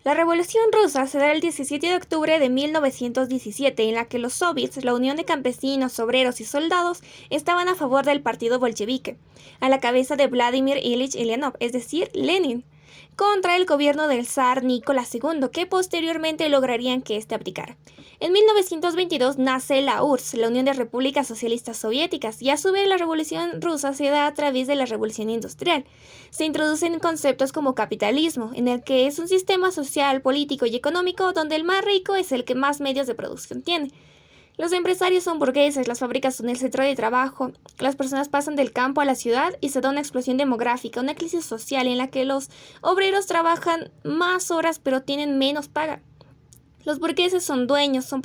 La Revolución Rusa se da el 17 de octubre de 1917, en la que los soviets, la Unión de Campesinos, Obreros y Soldados, estaban a favor del partido bolchevique, a la cabeza de Vladimir Ilich Leninov, es decir, Lenin, contra el gobierno del zar Nicolás II, que posteriormente lograrían que éste abdicara. En 1922 nace la URSS, la Unión de Repúblicas Socialistas Soviéticas, y a su vez la Revolución Rusa se da a través de la Revolución Industrial. Se introducen conceptos como capitalismo, en el que es un sistema social, político y económico donde el más rico es el que más medios de producción tiene. Los empresarios son burgueses, las fábricas son el centro de trabajo, las personas pasan del campo a la ciudad y se da una explosión demográfica, una crisis social en la que los obreros trabajan más horas pero tienen menos paga. Los burgueses son dueños, son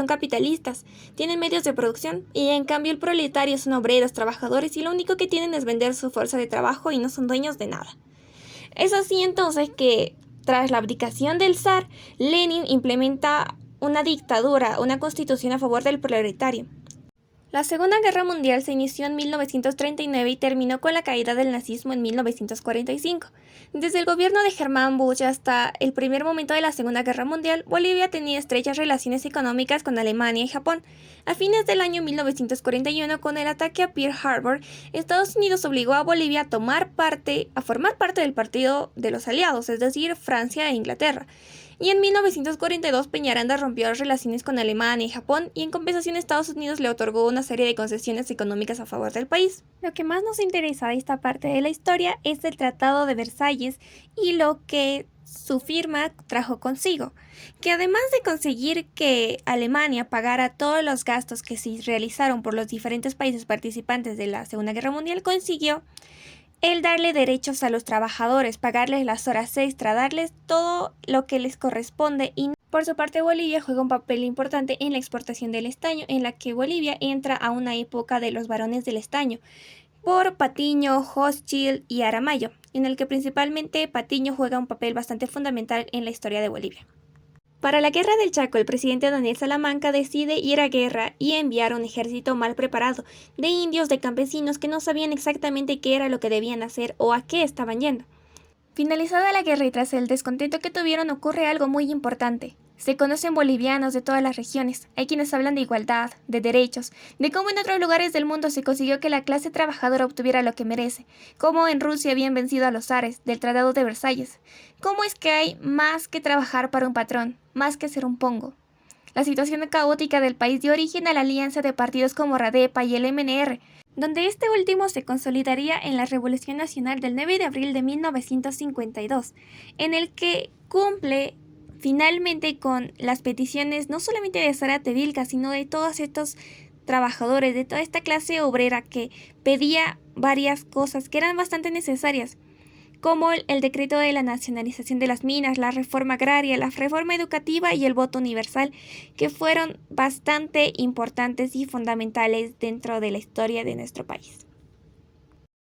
capitalistas, tienen medios de producción y en cambio el proletario son obreros, trabajadores y lo único que tienen es vender su fuerza de trabajo y no son dueños de nada. Es así entonces que tras la abdicación del zar, Lenin implementa una dictadura, una constitución a favor del proletario. La Segunda Guerra Mundial se inició en 1939 y terminó con la caída del nazismo en 1945. Desde el gobierno de Hermann Busch hasta el primer momento de la Segunda Guerra Mundial, Bolivia tenía estrechas relaciones económicas con Alemania y Japón. A fines del año 1941, con el ataque a Pearl Harbor, Estados Unidos obligó a Bolivia a formar parte del partido de los aliados, es decir, Francia e Inglaterra. Y en 1942 Peñaranda rompió las relaciones con Alemania y Japón y en compensación Estados Unidos le otorgó una serie de concesiones económicas a favor del país. Lo que más nos interesa de esta parte de la historia es el Tratado de Versalles y lo que su firma trajo consigo, que además de conseguir que Alemania pagara todos los gastos que se realizaron por los diferentes países participantes de la Segunda Guerra Mundial, consiguió el darle derechos a los trabajadores, pagarles las horas extra, darles todo lo que les corresponde y por su parte Bolivia juega un papel importante en la exportación del estaño, en la que Bolivia entra a una época de los varones del estaño, por Patiño, Hochschild y Aramayo, en el que principalmente Patiño juega un papel bastante fundamental en la historia de Bolivia. Para la Guerra del Chaco, el presidente Daniel Salamanca decide ir a guerra y enviar un ejército mal preparado, de indios, de campesinos que no sabían exactamente qué era lo que debían hacer o a qué estaban yendo. Finalizada la guerra y tras el descontento que tuvieron ocurre algo muy importante. Se conocen bolivianos de todas las regiones, hay quienes hablan de igualdad, de derechos, de cómo en otros lugares del mundo se consiguió que la clase trabajadora obtuviera lo que merece, cómo en Rusia habían vencido a los zares del Tratado de Versalles, cómo es que hay más que trabajar para un patrón, más que ser un pongo. La situación caótica del país dio origen a la alianza de partidos como Radepa y el MNR, donde este último se consolidaría en la Revolución Nacional del 9 de abril de 1952, en el que cumple finalmente con las peticiones no solamente de Zárate Vilca, sino de todos estos trabajadores, de toda esta clase obrera que pedía varias cosas que eran bastante necesarias, como el decreto de la nacionalización de las minas, la reforma agraria, la reforma educativa y el voto universal, que fueron bastante importantes y fundamentales dentro de la historia de nuestro país.